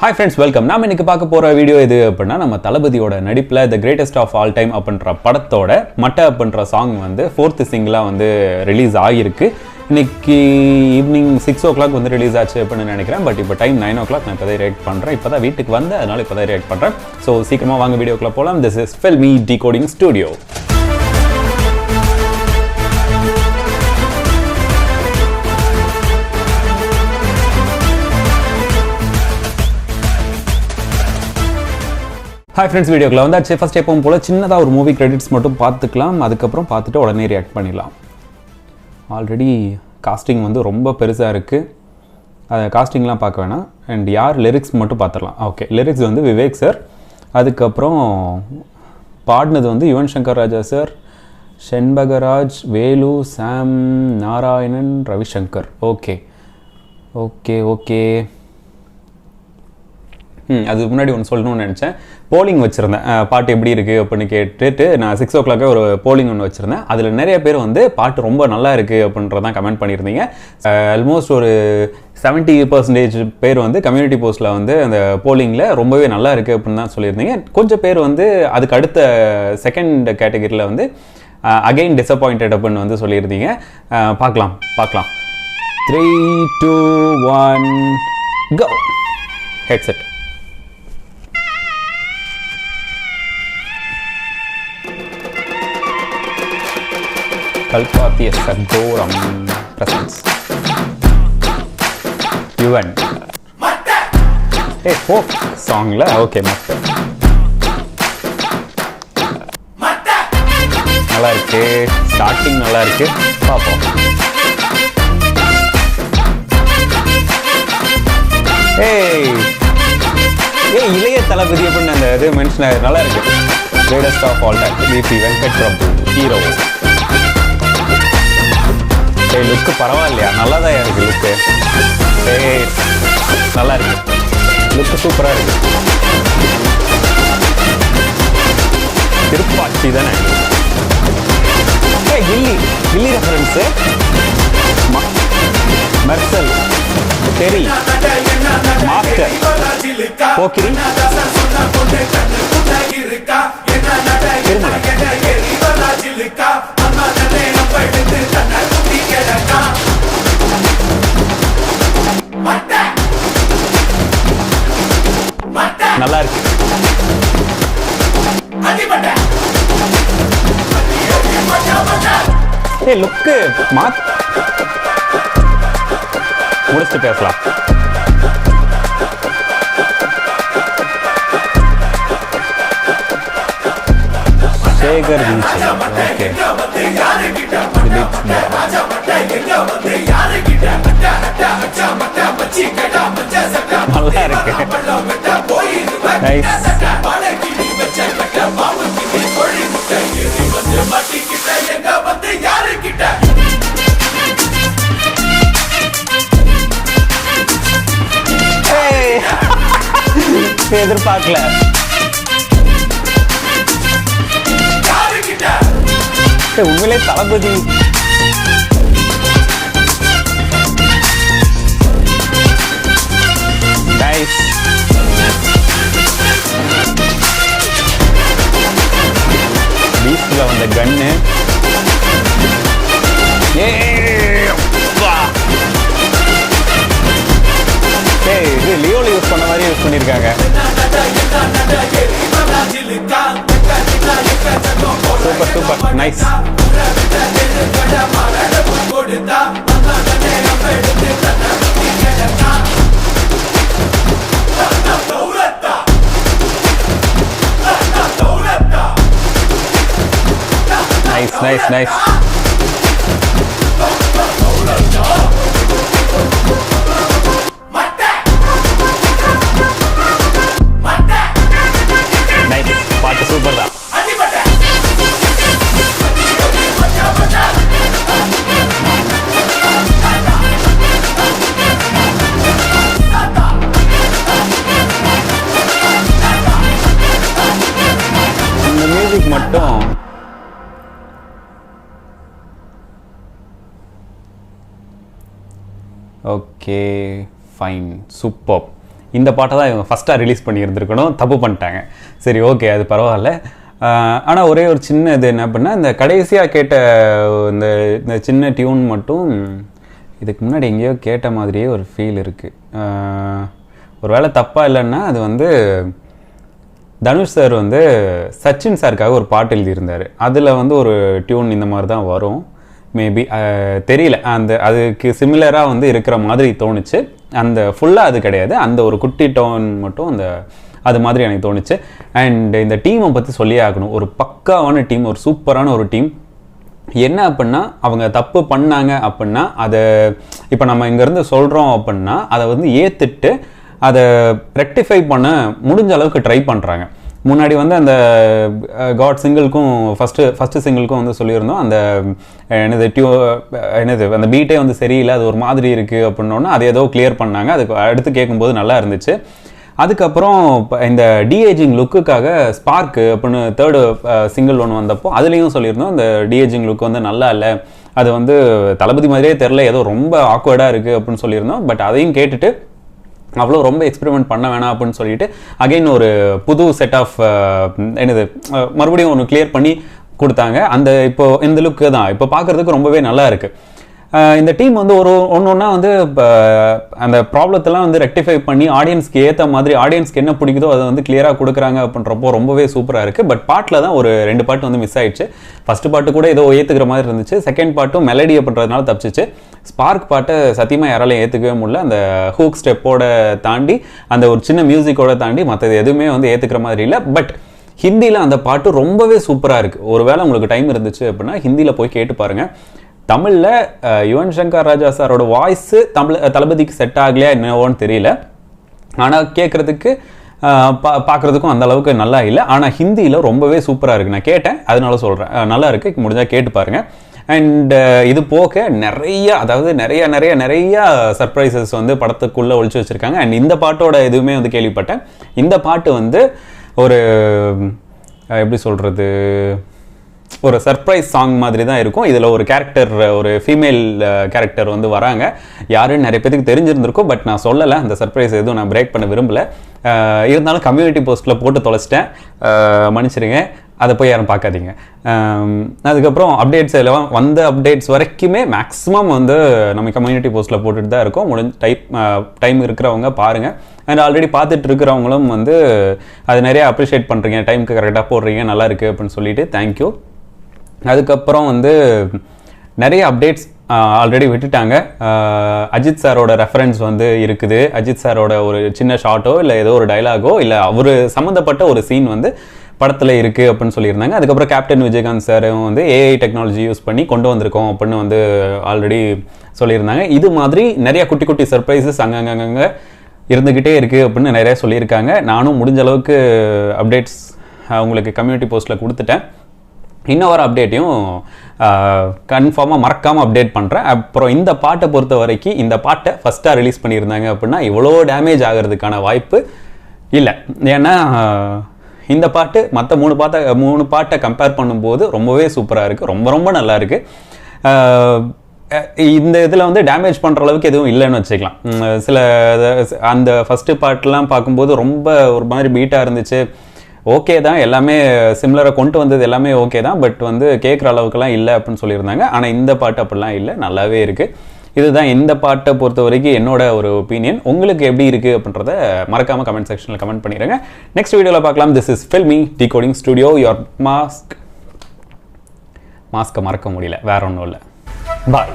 Hi friends, welcome. நாம இன்னைக்கு பார்க்க போற வீடியோ எது அப்படின்னா நம்ம தளபதியோட நடிப்புல the greatest of all time அப்படின்ற படத்தோட மட்ட அப்படின்ற சாங் வந்து 4th சிங்கிளா வந்து ரிலீஸ் ஆகிருக்கு. இன்னைக்கு ஈவினிங் 6 o'clock வந்து ரிலீஸ் ஆச்சு அப்படின்னு நினைக்கிறேன். பட் இப்போ டைம் 9 o'clock. நான் இப்போதான் ரியாக்ட் பண்றேன். இப்போதான் வீட்டுக்கு வந்தேன், அதனால இப்போதான் ரியாக்ட் பண்றேன். ஸோ சீக்கிரமா வாங்க வீடியோக்குள்ள போகலாம். This is filmy decoding studio. Hi friends, வீடியோக்குள்ள வந்தாச்சு. ஃபர்ஸ்ட் எப்பவும் போல் சின்னதாக ஒரு மூவி கிரெடிட்ஸ் மட்டும் பார்த்துக்கலாம். அதுக்கப்புறம் பார்த்துட்டு உடனே ரியாக்ட் பண்ணிடலாம். ஆல்ரெடி காஸ்டிங் வந்து ரொம்ப பெருசாக இருக்குது. அதை காஸ்டிங்லாம் பார்க்க வேணாம். அண்ட் யார் லிரிக்ஸ் மட்டும் பார்த்துடலாம். ஓகே, லிரிக்ஸ் வந்து விவேக் சார். அதுக்கப்புறம் பாடினது வந்து Yuvan Shankar Raja sir, Shenbagaraj, Velu, Sam, Narayanan, Ravishankar. Okay okay okay அதுக்கு முன்னாடி ஒன்று சொல்லணும்னு நினச்சேன். போலிங் வச்சுருந்தேன், பாட்டு எப்படி இருக்குது அப்படின்னு கேட்டுட்டு நான் 6 o'clock ஒரு போலிங் ஒன்று வச்சுருந்தேன். அதில் நிறைய பேர் வந்து பாட்டு ரொம்ப நல்லா இருக்குது அப்படின்றதான் கமெண்ட் பண்ணியிருந்தீங்க. ஆல்மோஸ்ட் ஒரு 70% பேர் வந்து கம்யூனிட்டி போஸ்ட்டில் வந்து அந்த போலிங்கில் ரொம்பவே நல்லா இருக்குது அப்படின்னு தான் சொல்லியிருந்தீங்க. கொஞ்சம் பேர் வந்து அதுக்கு அடுத்த செகண்ட் கேட்டகரியில் வந்து அகெயின் டிசப்பாயிண்டட் அப்படின்னு வந்து சொல்லியிருந்தீங்க. பார்க்கலாம் 3, 2, 1 go. ஹெட்செட். கல்பாத்திய சகோரம் பிரசன்ஸ் யுவன் ஃபோக் சாங்ல. ஓகே, நல்லா இருக்கு. ஸ்டார்டிங் நல்லா இருக்கு, பார்ப்போம். இளைய தளபதி அப்படின்னு அந்த இது மென்ஷன் ஆகுது. நல்லா இருக்கு. கிரேட்டஸ்ட் ஆஃப் ஆல் டைம் பிபி வெங்கட் பிரபு ஹீரோ. லுக்கு பரவாயில்லையா? நல்லா தான் இருக்கு லுக்கு. நல்லா இருக்கு, லுக்கு சூப்பரா இருக்கு. திருப்பாச்சி தானே? கில்லி ரெஃபரன்ஸ். மெர்சல், தெரி, மாஸ்டர், போக்கிரி, திருமலை. நல்லா இருக்கு. லுக்கு முடிச்சுட்டு பேசலாம். சேகர் வீச்சு. ஓகே, நல்லா இருக்கு. எதிர்பார்க்கல. உண்மையிலே தளபதி பீஸ்ட்ல வந்த கன்னு. இது லியோல யூஸ் பண்ண மாதிரி யூஸ் பண்ணிருக்காங்க. Super super, nice. Nice nice nice. பாட்டு சூப்பர் தான். இந்த மியூசிக் மட்டும் ஓகே ஃபைன், சூப்பர். இந்த பாட்டை தான் இவங்க ஃபஸ்ட்டாக ரிலீஸ் பண்ணியிருந்துருக்கணும், தப்பு பண்ணிட்டாங்க. சரி ஓகே, அது பரவாயில்ல. ஆனால் ஒரே ஒரு சின்ன இது என்ன அப்படின்னா, இந்த கடைசியாக கேட்ட இந்த சின்ன டியூன் மட்டும் இதுக்கு முன்னாடி எங்கேயோ கேட்ட மாதிரியே ஒரு ஃபீல் இருக்குது. ஒரு வேளை தப்பாக இல்லைன்னா அது வந்து தனுஷ் சார் வந்து சச்சின் சாருக்காக ஒரு பாட்டு எழுதியிருந்தார். அதில் வந்து ஒரு டியூன் இந்த மாதிரி தான் வரும் மேபி, தெரியல. அதுக்கு சிமிலராக வந்து இருக்கிற மாதிரி தோணுச்சு. அந்த ஃபுல்லாக அது கிடையாது, அந்த ஒரு குட்டி டோன் மட்டும் அது மாதிரி எனக்கு தோணுச்சு. அண்ட் இந்த டீமை பற்றி சொல்லியே ஆகணும். ஒரு பக்காவான டீம், ஒரு சூப்பரான ஒரு டீம். என்ன அப்படின்னா, அவங்க தப்பு பண்ணாங்க அப்படின்னா அதை இப்போ நம்ம இங்கேருந்து சொல்கிறோம் அப்படின்னா அதை வந்து ஏற்றுட்டு அதை ரெக்டிஃபை பண்ண முடிஞ்ச அளவுக்கு ட்ரை பண்ணுறாங்க. முன்னாடி வந்து அந்த காட் சிங்கிள்க்கும் ஃபஸ்ட்டு சிங்கிள்க்கும் வந்து சொல்லியிருந்தோம், அந்த அந்த பீட்டே வந்து சரியில்லை, அது ஒரு மாதிரி இருக்குது அப்படின்னோன்னா அது ஏதோ கிளியர் பண்ணாங்க. அதுக்கு அடுத்து கேட்கும்போது நல்லா இருந்துச்சு. அதுக்கப்புறம் இந்த டிஏஜிங் லுக்குக்காக ஸ்பார்க் அப்படின்னு தேர்டு சிங்கிள் ஒன்று வந்தப்போ அதுலேயும் சொல்லியிருந்தோம், இந்த டிஏஜிங் லுக் வந்து நல்லா இல்லை, அது வந்து தளபதி மாதிரியே தெரில, ஏதோ ரொம்ப ஆக்வர்டாக இருக்குது அப்படின்னு சொல்லியிருந்தோம். பட் அதையும் கேட்டுட்டு அவ்வளோ ரொம்ப எக்ஸ்பெரிமெண்ட் பண்ண வேணாம் அப்படின்னு சொல்லிட்டு அகைன் ஒரு புது செட் ஆஃப் மறுபடியும் ஒன்று கிளியர் பண்ணி கொடுத்தாங்க. இப்போ இந்த லுக்கு தான் இப்போ பார்க்குறதுக்கு ரொம்பவே நல்லா இருக்குது. இந்த டீம் வந்து ஒன்றா வந்து அந்த ப்ராப்ளத்தெல்லாம் வந்து ரெக்டிஃபை பண்ணி ஆடியன்ஸ்க்கு ஏற்ற மாதிரி ஆடியன்ஸ்க்கு என்ன பிடிக்குதோ அதை வந்து கிளியராக கொடுக்குறாங்க அப்படின்றப்போ ரொம்பவே சூப்பராக இருக்குது. பட் பாட்டில் தான் ஒரு 2 பாட்டு வந்து மிஸ் ஆயிடுச்சு. ஃபஸ்ட்டு பாட்டு கூட ஏதோ ஏற்றுக்கிற மாதிரி இருந்துச்சு, செகண்ட் பாட்டும் மெலடி அப்படின்றதுனால தப்பிச்சிச்சு. ஸ்பார்க் பாட்டை சத்தியமாக யாராலையும் ஏற்றுக்கவே முடியல. அந்த ஹூக் ஸ்டெப்போட தாண்டி அந்த ஒரு சின்ன மியூசிக்கோட தாண்டி மற்றது எதுவுமே வந்து ஏற்றுக்கிற மாதிரி இல்லை. பட் ஹிந்தியில் அந்த பாட்டு ரொம்பவே சூப்பராக இருக்குது. ஒருவேளை உங்களுக்கு டைம் இருந்துச்சு அப்படின்னா ஹிந்தியில் போய் கேட்டு பாருங்கள். தமிழில் யுவன் சங்கர் ராஜா சாரோட வாய்ஸு தளபதிக்கு செட் ஆகலையா என்னவோன்னு தெரியல. ஆனால் கேட்குறதுக்கு பார்க்குறதுக்கும் அந்த அளவுக்கு நல்லா இல்லை. ஆனால் ஹிந்தியில் ரொம்பவே சூப்பராக இருக்குது. நான் கேட்டேன், அதனால சொல்கிறேன், நல்லா இருக்குது, முடிஞ்சால் கேட்டு பாருங்கள். அண்ட் இது போக நிறைய சர்ப்ரைசஸ் வந்து படத்துக்குள்ளே ஒழிச்சு வச்சுருக்காங்க. அண்ட் இந்த பாட்டோட எதுவுமே வந்து கேள்விப்பட்டேன். இந்த பாட்டு வந்து ஒரு எப்படி சொல்கிறது, ஒரு சர்ப்ரைஸ் சாங் மாதிரி தான் இருக்கும். இதில் ஒரு கேரக்டர், ஒரு ஃபீமேல் கேரக்டர் வந்து வராங்க. யாருன்னு நிறைய பேருக்கு தெரிஞ்சிருந்திருக்கும், பட் நான் சொல்லலை. அந்த சர்ப்ரைஸ் எதுவும் நான் பிரேக் பண்ண விரும்பலை. இருந்தாலும் கம்யூனிட்டி போஸ்ட்டில் போட்டு தொலைச்சிட்டேன், மன்னிச்சிடுங்க. அதை போய் யாரும் பார்க்காதீங்க. அதுக்கப்புறம் அப்டேட்ஸ் எல்லாம் வந்த அப்டேட்ஸ் வரைக்குமே மேக்ஸிமம் வந்து நம்ம கம்யூனிட்டி போஸ்ட்டில் போட்டுட்டு தான் இருக்கோம். டைம் இருக்கிறவங்க பாருங்கள். அண்ட் ஆல்ரெடி பார்த்துட்டு இருக்கிறவங்களும் வந்து அது நிறைய அப்ரிஷியேட் பண்ணுறீங்க, டைமுக்கு கரெக்டாக போடுறீங்க, நல்லா இருக்குது அப்படின்னு சொல்லிட்டு தேங்க்யூ. அதுக்கப்புறம் வந்து நிறைய அப்டேட்ஸ் ஆல்ரெடி விட்டுட்டாங்க. அஜித் சாரோட ரெஃபரன்ஸ் வந்து இருக்குது. அஜித் சாரோட ஒரு சின்ன ஷார்ட்டோ இல்லை ஏதோ ஒரு டைலாகோ இல்லை அவர் சம்மந்தப்பட்ட ஒரு சீன் வந்து படத்தில் இருக்குது அப்படின்னு சொல்லியிருந்தாங்க. அதுக்கப்புறம் கேப்டன் விஜயகாந்த் சாரும் வந்து ஏஐ டெக்னாலஜி யூஸ் பண்ணி கொண்டு வந்திருக்கோம் அப்படின்னு வந்து ஆல்ரெடி சொல்லியிருந்தாங்க. இது மாதிரி நிறைய குட்டி குட்டி சர்ப்ரைசஸ் அங்கங்கே இருந்துக்கிட்டே இருக்குது அப்படின்னு நிறைய சொல்லியிருக்காங்க. நானும் முடிஞ்ச அளவுக்கு அப்டேட்ஸ் உங்களுக்கு கம்யூனிட்டி போஸ்ட்டில் கொடுத்துட்டேன். இன்னும் வர அப்டேட்டையும் கன்ஃபார்மாக மறக்காமல் அப்டேட் பண்ணுறேன். அப்புறம் இந்த பாட்டை பொறுத்த வரைக்கும் இந்த பாட்டை ஃபஸ்ட்டாக ரிலீஸ் பண்ணியிருந்தாங்க அப்படின்னா இவ்வளோ டேமேஜ் ஆகிறதுக்கான வாய்ப்பு இல்லை. ஏன்னா இந்த பாட்டு மற்ற 3 பாட்டை கம்பேர் பண்ணும்போது ரொம்பவே சூப்பராக இருக்குது, ரொம்ப நல்லா இருக்குது. இந்த இதில் வந்து டேமேஜ் பண்ணுற அளவுக்கு எதுவும் இல்லைன்னு வச்சுக்கலாம். சில அந்த ஃபஸ்ட்டு பாட்டெலாம் பார்க்கும்போது ரொம்ப ஒரு மாதிரி பீட்டாக இருந்துச்சு. ஓகே தான், எல்லாமே சிமிலராக கொண்டு வந்தது எல்லாமே ஓகே தான். பட் வந்து கேட்குற அளவுக்குலாம் இல்லை அப்படின்னு சொல்லியிருந்தாங்க. ஆனால் இந்த பாட்டு அப்படிலாம் இல்லை, நல்லாவே இருக்குது. இதுதான் இந்த பாட்டை பொறுத்த வரைக்கும் என்னோட ஒரு ஒப்பீனியன். உங்களுக்கு எப்படி இருக்குது அப்படின்றத மறக்காமல் கமெண்ட் செக்ஷனில் கமெண்ட் பண்ணிடுங்க. நெக்ஸ்ட் வீடியோவில் பார்க்கலாம். This is filmy decoding studio. Your மாஸ்க்கை மறக்க முடியல, வேற ஒன்றும் இல்லை. பாய்.